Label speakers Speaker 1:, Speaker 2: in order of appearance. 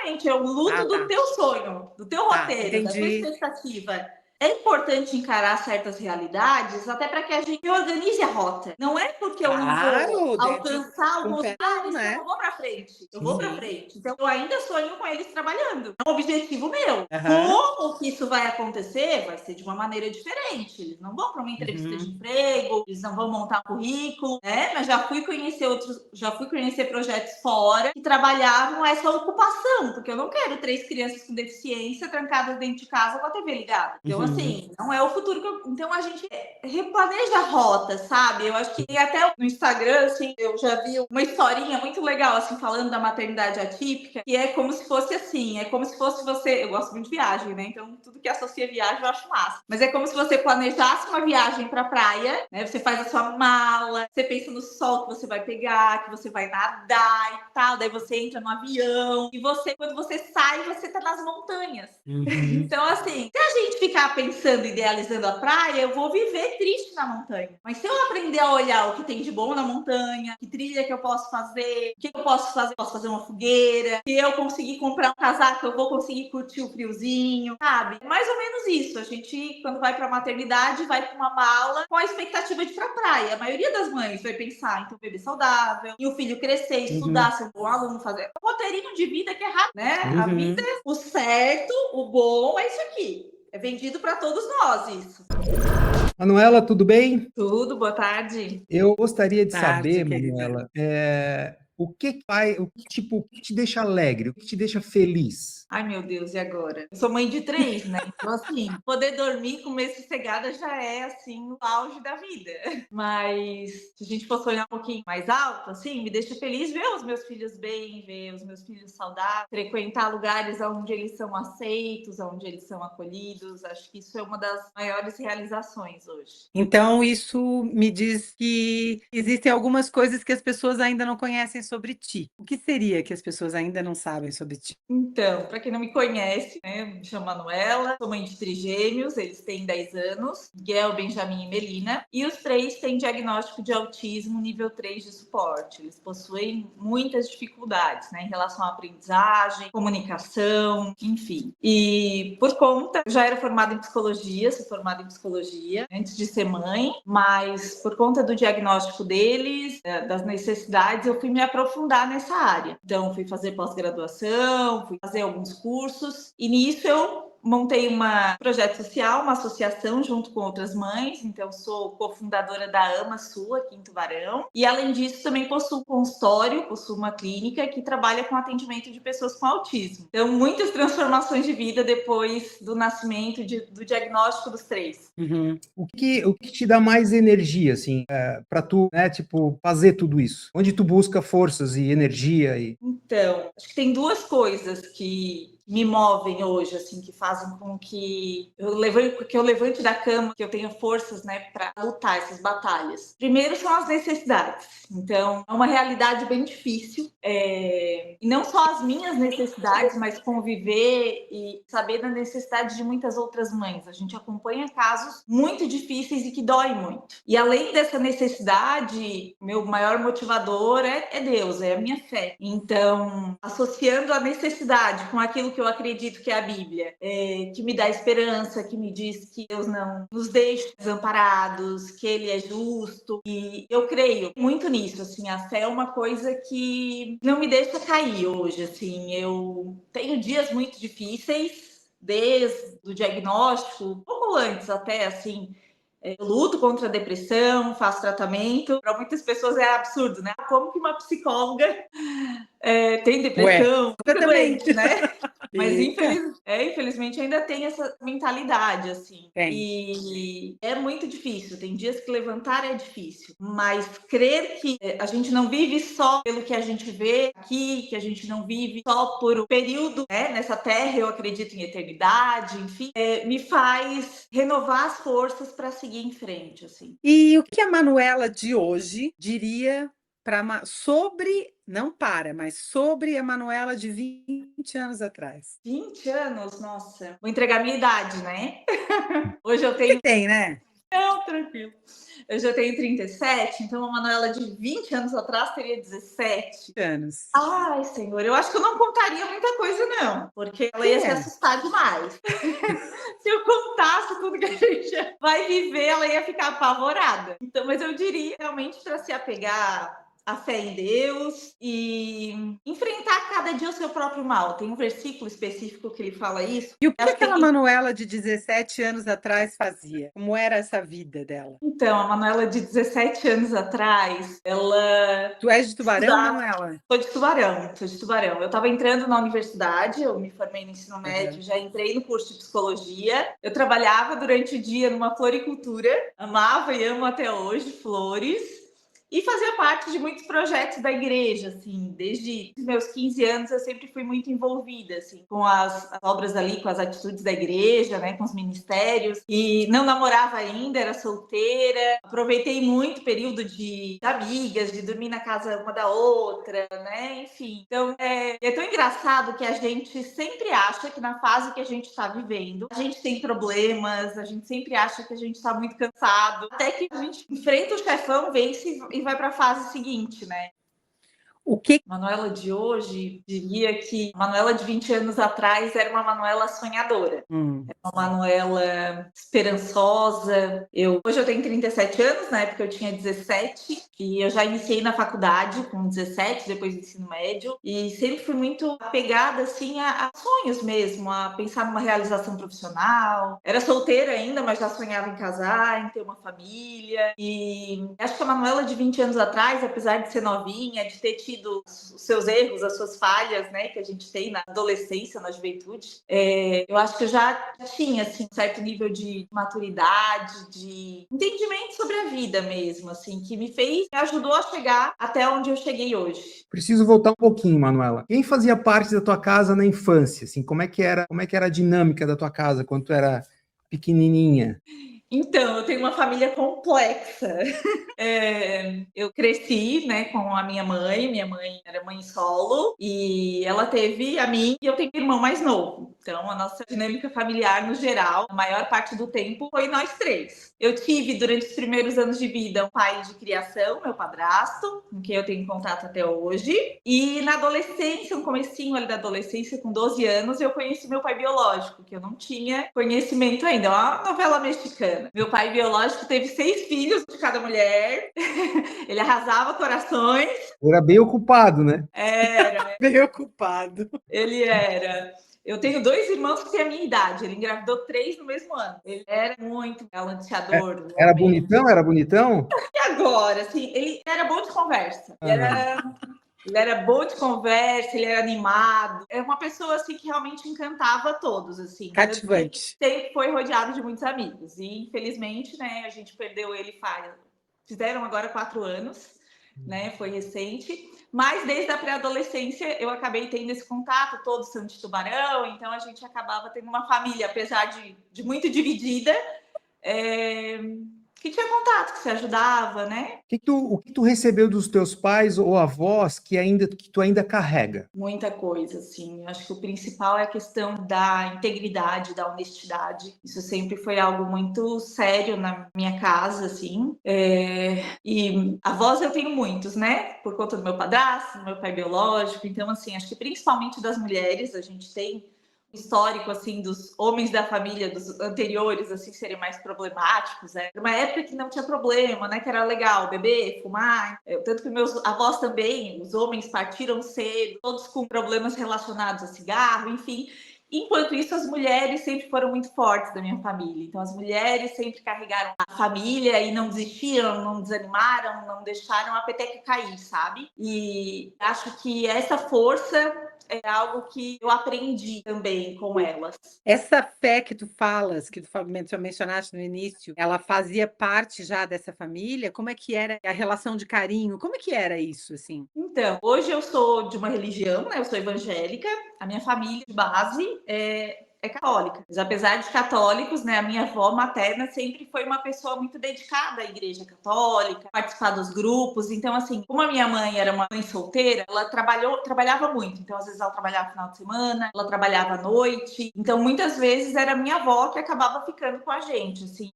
Speaker 1: exatamente, é o luto
Speaker 2: Ah,
Speaker 1: do
Speaker 2: tá.
Speaker 1: teu sonho, do teu
Speaker 2: Tá,
Speaker 1: roteiro, da tua
Speaker 2: entendi.
Speaker 1: expectativa. É importante encarar certas realidades, até para que a gente organize a rota. Não é porque eu não vou
Speaker 2: Claro, dentro
Speaker 1: alcançar
Speaker 2: com
Speaker 1: alguns
Speaker 2: pé no chão,
Speaker 1: lugares que eu
Speaker 2: né.
Speaker 1: não vou para frente. Eu vou para
Speaker 2: Sim.
Speaker 1: frente. Então, eu ainda sonho com eles trabalhando. É um objetivo meu.
Speaker 2: Aham.
Speaker 1: Como que isso vai acontecer? Vai ser de uma maneira diferente. Eles não vão para uma entrevista de
Speaker 2: Uhum.
Speaker 1: emprego, eles não vão montar um currículo, né? Mas já fui conhecer projetos fora que trabalhavam essa ocupação, porque eu não quero 3 crianças com deficiência trancadas dentro de casa com a TV ligada. Então,
Speaker 2: Uhum.
Speaker 1: assim, não é o futuro que eu. Então, a gente replaneja a rota, sabe? Eu acho que até no Instagram, assim, eu já vi uma historinha muito legal, assim, falando da maternidade atípica, que é como se fosse assim, é como se fosse você. Eu gosto muito de viagem, né? Então, tudo que associa viagem eu acho massa. Mas é como se você planejasse uma viagem pra praia, né? Você faz a sua mala, você pensa no sol que você vai pegar, que você vai nadar e tal, daí você entra no avião, e você, quando você sai, você tá nas montanhas.
Speaker 2: Uhum.
Speaker 1: Então, assim, se a gente ficar pensando, idealizando a praia, eu vou viver triste na montanha. Mas se eu aprender a olhar o que tem de bom na montanha, que trilha que eu posso fazer, o que eu posso fazer? Posso fazer uma fogueira. Se eu conseguir comprar um casaco, eu vou conseguir curtir o friozinho, sabe? É mais ou menos isso. A gente, quando vai pra maternidade, vai com uma mala com a expectativa de ir pra praia. A maioria das mães vai pensar em ter um bebê saudável, e o filho crescer,
Speaker 2: Uhum.
Speaker 1: estudar, ser um bom aluno, fazer um roteirinho de vida que é rápido, né? A vida,
Speaker 2: Uhum.
Speaker 1: o certo, o bom é isso aqui. É vendido para todos nós isso.
Speaker 3: Manuela, tudo bem?
Speaker 1: Tudo, boa tarde.
Speaker 3: Eu gostaria de
Speaker 2: Tarde,
Speaker 3: saber,
Speaker 2: querida.
Speaker 3: Manuela, o que te deixa alegre, o que te deixa feliz?
Speaker 1: Ai, meu Deus, e agora? Eu sou mãe de 3, né? Então, assim, poder dormir, comer sossegada já é, assim, o auge da vida. Mas, se a gente fosse olhar um pouquinho mais alto, assim, me deixa feliz ver os meus filhos bem, ver os meus filhos saudáveis, frequentar lugares onde eles são aceitos, onde eles são acolhidos. Acho que isso é uma das maiores realizações hoje.
Speaker 2: Então, isso me diz que existem algumas coisas que as pessoas ainda não conhecem sobre ti. O que seria que as pessoas ainda não sabem sobre ti?
Speaker 1: Então, para quem não me conhece, né, eu me chamo Manuela, sou mãe de trigêmeos, eles têm 10 anos, Miguel, Benjamin e Melina, e os 3 têm diagnóstico de autismo nível 3 de suporte. Eles possuem muitas dificuldades, né, em relação à aprendizagem, comunicação, enfim. E por conta, eu já era formada em psicologia, sou formada em psicologia antes de ser mãe, mas por conta do diagnóstico deles, das necessidades, eu fui me aprofundar nessa área. Então, fui fazer pós-graduação, fui fazer alguns cursos, e nisso eu montei um projeto social, uma associação junto com outras mães. Então, sou cofundadora da Ama Sul, aqui em Tubarão. E, além disso, também possuo um consultório, possuo uma clínica que trabalha com atendimento de pessoas com autismo. Então, muitas transformações de vida depois do nascimento, do diagnóstico dos 3.
Speaker 2: Uhum.
Speaker 3: O que te dá mais energia, assim, para tu, né, tipo, fazer tudo isso? Onde tu busca forças e energia e...
Speaker 1: Então, acho que tem 2 coisas que me movem hoje, assim, que fazem com que eu levante da cama, que eu tenha forças, né, para lutar essas batalhas. Primeiro são as necessidades. Então, é uma realidade bem difícil, e não só as minhas necessidades, mas conviver e saber da necessidade de muitas outras mães. A gente acompanha casos muito difíceis e que dói muito. E além dessa necessidade, meu maior motivador é Deus, é a minha fé. Então, associando a necessidade com aquilo que eu acredito que é a Bíblia, que me dá esperança, que me diz que Deus não nos deixa desamparados, que Ele é justo, e eu creio muito nisso, assim, a fé é uma coisa que não me deixa cair hoje, assim, eu tenho dias muito difíceis, desde o diagnóstico, um pouco antes até, assim, eu luto contra a depressão, faço tratamento. Para muitas pessoas é absurdo, né? Como que uma psicóloga tem
Speaker 2: Ué,
Speaker 1: depressão?
Speaker 2: eu
Speaker 1: Fica
Speaker 2: também.
Speaker 1: doente, né? Mas
Speaker 2: Fica.
Speaker 1: infelizmente ainda tem essa mentalidade, assim.
Speaker 2: Tem.
Speaker 1: E é muito difícil. Tem dias que levantar é difícil. Mas crer que a gente não vive só pelo que a gente vê aqui, que a gente não vive só por um período, né, nessa terra, eu acredito em eternidade, enfim, me faz renovar as forças para seguir em frente, assim.
Speaker 2: E o que a Manuela de hoje diria para sobre, não para, mas sobre a Manuela de 20 anos atrás?
Speaker 1: 20 anos, nossa. Vou entregar a minha idade, né? Hoje eu
Speaker 2: Que
Speaker 1: tenho.
Speaker 2: tem, né?
Speaker 1: Não, tranquilo. Eu já tenho 37, então a Manuela de 20 anos atrás teria 17.
Speaker 2: Anos.
Speaker 1: Ai, senhor, eu acho que eu não contaria muita coisa, não, porque ela ia se assustar demais. Se eu contasse tudo que a gente vai viver, ela ia ficar apavorada. Então, mas eu diria realmente para se apegar à fé em Deus e enfrentar cada dia o seu próprio mal. Tem um versículo específico que ele fala isso.
Speaker 2: E o que aquela Manuela de 17 anos atrás fazia? Como era essa vida dela?
Speaker 1: Então, a Manuela de 17 anos atrás, ela...
Speaker 2: Tu és de Tubarão, Manuela?
Speaker 1: Sou de Tubarão. Eu estava entrando na universidade, eu me formei no ensino médio, já entrei no curso de psicologia. Eu trabalhava durante o dia numa floricultura, amava e amo até hoje flores. E fazia parte de muitos projetos da igreja, assim, desde os meus 15 anos eu sempre fui muito envolvida, assim, com as obras ali, com as atitudes da igreja, né, com os ministérios, e não namorava ainda, era solteira, aproveitei muito o período de amigas, de dormir na casa uma da outra, né, enfim. Então, é tão engraçado que a gente sempre acha que na fase que a gente está vivendo, a gente tem problemas, a gente sempre acha que a gente está muito cansado, até que a gente enfrenta o chefão, vence e vai para a fase seguinte, né?
Speaker 2: O que
Speaker 1: Manuela de hoje, diria que a Manuela de 20 anos atrás era uma Manuela sonhadora. Era uma Manuela esperançosa. Hoje eu tenho 37 anos, na época eu tinha 17, e eu já iniciei na faculdade com 17, depois do ensino médio, e sempre fui muito apegada assim, a sonhos mesmo, a pensar numa realização profissional. Era solteira ainda, mas já sonhava em casar, em ter uma família. E acho que a Manuela de 20 anos atrás, apesar de ser novinha, de ter tido os seus erros, as suas falhas, né, que a gente tem na adolescência, na juventude, eu acho que eu já tinha assim, um certo nível de maturidade, de entendimento sobre a vida mesmo, assim, que me ajudou a chegar até onde eu cheguei hoje.
Speaker 3: Preciso voltar um pouquinho, Manuela. Quem fazia parte da tua casa na infância? Assim, como é que era a dinâmica da tua casa quando tu era pequenininha?
Speaker 1: Então, eu tenho uma família complexa. Eu cresci, né, com a minha mãe era mãe solo, e ela teve a mim e eu tenho um irmão mais novo. Então, a nossa dinâmica familiar, no geral, a maior parte do tempo foi nós três. Eu tive, durante os primeiros anos de vida, um pai de criação, meu padrasto, com quem eu tenho contato até hoje. E na adolescência, no comecinho ali da adolescência, com 12 anos, eu conheci meu pai biológico, que eu não tinha conhecimento ainda. É uma novela mexicana. Meu pai biológico teve 6 filhos de cada mulher. Ele arrasava corações.
Speaker 3: Era bem ocupado, né?
Speaker 1: Era.
Speaker 2: Bem ocupado.
Speaker 1: Ele era. Eu tenho 2 irmãos que têm a minha idade. Ele engravidou 3 no mesmo ano. Ele era muito galanteador.
Speaker 3: Era bonitão? Era bonitão?
Speaker 1: E agora, assim, ele era bom de conversa. Ele era bom de conversa, ele era animado. É uma pessoa, assim, que realmente encantava todos, assim.
Speaker 2: Cativante.
Speaker 1: Sempre foi rodeado de muitos amigos. E, infelizmente, né, a gente perdeu ele fizeram agora 4 anos, né, foi recente. Mas desde a pré-adolescência eu acabei tendo esse contato, todos são de Tubarão, então a gente acabava tendo uma família, apesar de muito dividida, que tinha contato, que se ajudava, né?
Speaker 3: O que tu recebeu dos teus pais ou avós que tu ainda carrega?
Speaker 1: Muita coisa, assim. Acho que o principal é a questão da integridade, da honestidade. Isso sempre foi algo muito sério na minha casa, assim. E avós eu tenho muitos, né? Por conta do meu padrasto, do meu pai biológico. Então, assim, acho que principalmente das mulheres, a gente tem histórico, assim, dos homens da família, dos anteriores, assim, serem mais problemáticos, né? Era uma época que não tinha problema, né? Que era legal beber, fumar. Tanto que meus avós também, os homens partiram cedo, todos com problemas relacionados a cigarro, enfim. Enquanto isso, as mulheres sempre foram muito fortes da minha família. Então, as mulheres sempre carregaram a família e não desistiram, não desanimaram, não deixaram a peteca cair, sabe? E acho que essa força é algo que eu aprendi também com elas.
Speaker 2: Essa fé que tu falas, que tu mencionaste no início, ela fazia parte já dessa família? Como é que era a relação de carinho? Como é que era isso, assim?
Speaker 1: Então, hoje eu sou de uma religião, né? Eu sou evangélica. A minha família de base é católica. Mas apesar de católicos, né, a minha avó materna sempre foi uma pessoa muito dedicada à igreja católica, participar dos grupos. Então, assim, como a minha mãe era uma mãe solteira, ela trabalhava muito. Então, às vezes ela trabalhava no final de semana, ela trabalhava à noite. Então, muitas vezes era a minha avó que acabava ficando com a gente, assim.